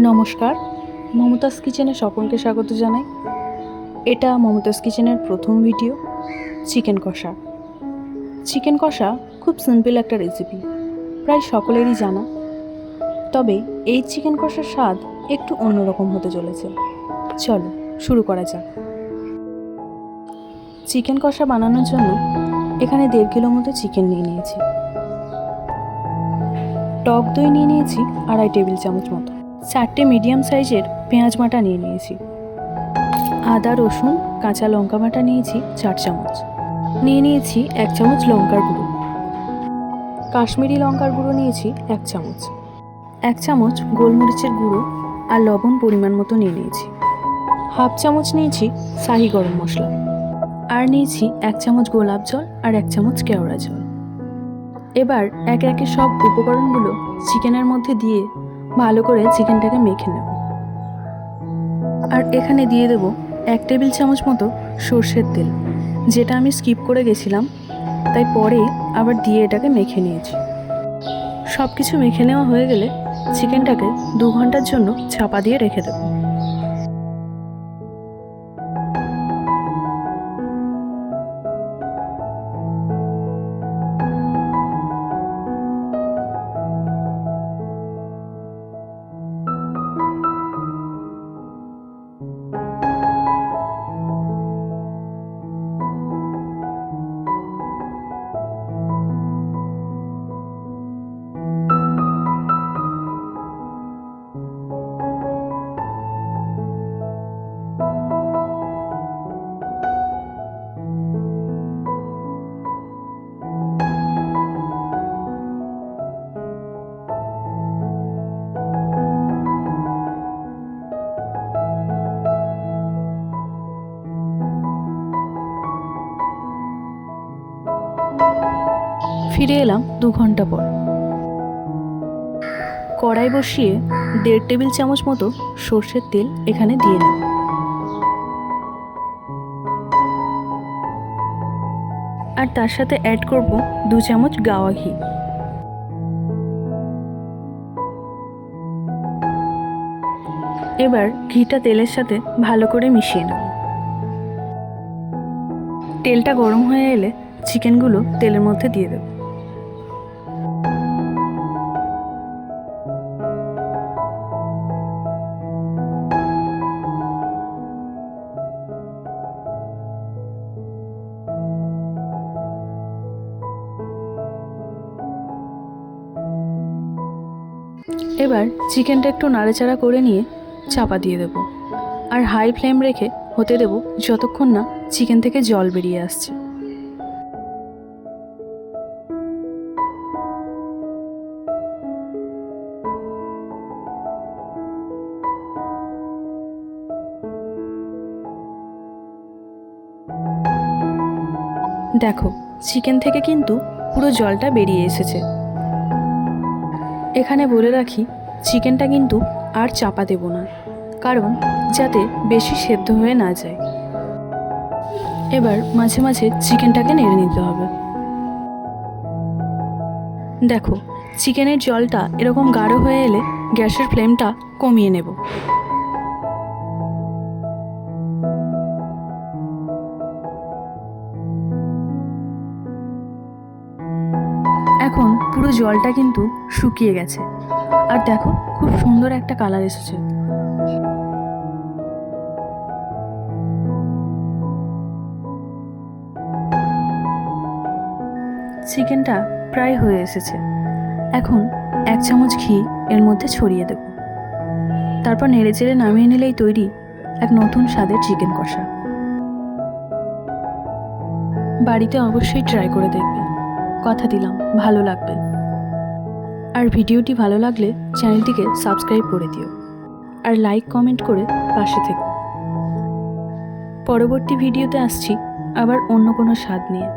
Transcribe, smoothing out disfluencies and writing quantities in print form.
নমস্কার, মমতাজ কিচেনে সকলকে স্বাগত জানাই। এটা মমতাজ কিচেনের প্রথম ভিডিও। চিকেন কষা। চিকেন কষা খুব সিম্পল একটা রেসিপি, প্রায় সকলেরই জানা। তবে এই চিকেন কষার স্বাদ একটু অন্যরকম হতে চলেছে। চলো শুরু করা যাক। চিকেন কষা বানানোর জন্য এখানে 1.5 কিলো মতো চিকেন নিয়ে নিয়েছি। টক দই নিয়ে নিয়েছি 2.5 টেবিল চামচ মতো। 4টে মিডিয়াম সাইজের পেঁয়াজ বাটা নিয়ে নিয়েছি। আদা রসুন কাঁচা লঙ্কা বাটা নিয়েছি 4 চামচ। নিয়ে নিয়েছি 1 চামচ লঙ্কার গুঁড়ো। কাশ্মীরি লঙ্কার গুঁড়ো নিয়েছি 1 চামচ। 1 চামচ গোলমরিচের গুঁড়ো আর লবণ পরিমাণ মতো নিয়ে নিয়েছি। হাফ চামচ নিয়েছি শাহি গরম মশলা। আর নিয়েছি 1 চামচ গোলাপ জল আর 1 চামচ কেওড়া জল। এবার একে একে সব উপকরণগুলো চিকেনের মধ্যে দিয়ে ভালো করে চিকেনটাকে মেখে নেব। আর এখানে দিয়ে দেব 1 টেবিল চামচ মতো সর্ষের তেল, যেটা আমি স্কিপ করে গেছিলাম, তাই পরে আবার দিয়ে এটাকে মেখে নিয়েছি। সব কিছু মেখে নেওয়া হয়ে গেলে চিকেনটাকে 2 ঘন্টার জন্য চাপা দিয়ে রেখে দেব। ফিরে এলাম 2 ঘন্টা পর। কড়াই বসিয়ে 1.5 টেবিল চামচ মতো সর্ষের তেল এখানে দিয়ে নেব। আর তার সাথে অ্যাড করব 2 চামচ গাওয়া ঘি। এবার ঘিটা তেলের সাথে ভালো করে মিশিয়ে নেব। তেলটা গরম হয়ে এলে চিকেনগুলো তেলের মধ্যে দিয়ে দেব। এবার চিকেনটা একটু নাড়াচাড়া করে নিয়ে চাপা দিয়ে দেব। আর হাই ফ্লেম রেখে হতে দেব যতক্ষণ না চিকেন থেকে জল বেরিয়ে আসছে। দেখো, চিকেন থেকে কিন্তু পুরো জলটা বেরিয়ে এসেছে। এখানে বলে রাখি, চিকেনটা কিন্তু আর চাপা দেব না, কারণ যাতে বেশি সেদ্ধ হয়ে না যায়। এবার মাঝে মাঝে চিকেনটাকে নেড়ে নিতে হবে। দেখো, চিকেনের জলটা এরকম গাঢ় হয়ে এলে গ্যাসের ফ্লেমটা কমিয়ে নেব। এখন পুরো জলটা কিন্তু শুকিয়ে গেছে। আর দেখো, খুব সুন্দর একটা কালার এসেছে। চিকেনটা প্রায় হয়ে এসেছে। এখন 1 চামচ ঘি এর মধ্যে ছড়িয়ে দেব। তারপর নেড়েচেড়ে নামিয়ে নিলেই তৈরি এক নতুন স্বাদের চিকেন কষা। বাড়িতে অবশ্যই ট্রাই করে দেখবে, কথা দিলাম ভালো লাগবে। আর ভিডিওটি ভালো লাগলে চ্যানেলটিকে সাবস্ক্রাইব করে দিও, আর লাইক কমেন্ট করে পাশে থেকো। পরবর্তী ভিডিওতে আসছি আবার অন্য কোনো স্বাদ নিয়ে।